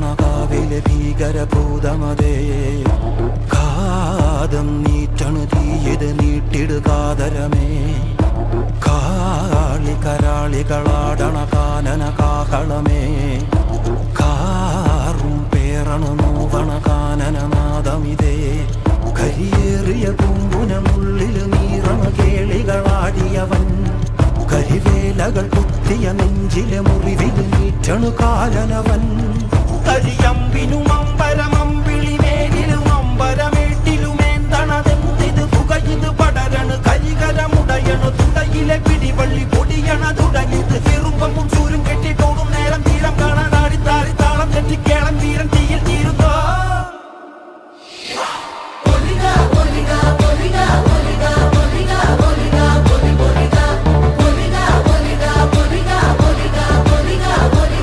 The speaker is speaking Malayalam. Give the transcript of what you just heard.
കാവിലെ ഭീകരഭൂതമതേ കാതം നീറ്റണു തീയത് നീട്ടിടുകാതരമേ കാളി കരാളികളാടണ കാനന കാഹളമേ കാറും പേറണു നോവണ കാനനനാദമിതേ കരിയേറിയ പൂമ്പുനമുള്ളിൽ നീറണ കേളികളാടിയവൻ കരിവേലകൾ കുത്തിയ നെഞ്ചിലെ മുറിവിൽ നീറ്റണു കാലനവൻ കരിയമ്പിനും അമ്പരമമ്പിളിമേലിലും അമ്പരമേട്ടിലുമേന്തണതെന്തിത് പുകയിത് പടരണു കരികരമുടയണു തുടയിലെ പിടിവള്ളി പൊടിയണ തുടങ്ങിത് ചെറുമ്പം ചൂരും കെട്ടിട്ടോടും